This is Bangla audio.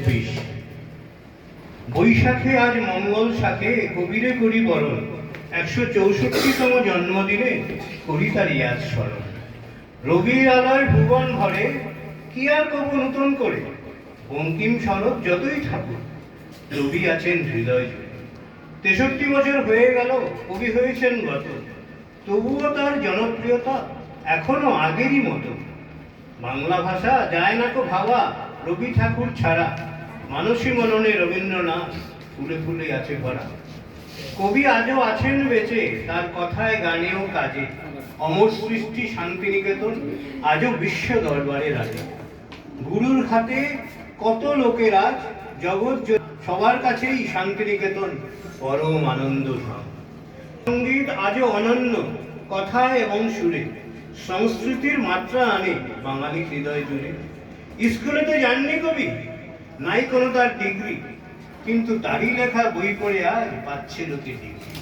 2024। বৈশাখে আজ মঙ্গল শাখে কবিরে করি বরণ, 164তম জন্মদিনে করি তার আজ স্মরণ। রবির আলোয় ভুবন ভরে, কি আর কব নতুন করে, বঙ্কিম সরব যতই থাকুক, রবি আছেন হৃদয় জুড়ে। 63 বছর হয়ে গেল কবি হয়েছেন গত, তবুও তার জনপ্রিয়তা এখনো আগেরই মতো। বাংলা ভাষা যায় না কো ভাবা রবি ঠাকুর ছাড়া, মানসী মননে রবীন্দ্রনাথ ফুলে ফুলে আছে ভরা। কবি আজও আছেন বেঁচে, তার কথায় গানেও কাজে, অমর সৃষ্টি শান্তিনিকেতন আজও বিশ্ব দরবারে রাজে। গুরুর হাতে কত লোকের আজ জগৎ, সবার কাছেই শান্তিনিকেতন পরম আনন্দ ধাম। সঙ্গীত আজও অনন্য কথায় এবং সুরে, সংস্কৃতির মাত্রা আনে বাঙালি হৃদয় জুড়ে। স্কুলে তো যাননি কবি, নাই কোনো তার ডিগ্রি, কিন্তু তারই লেখা বই পড়ে আজ পাচ্ছে লোকে ডিগ্রি।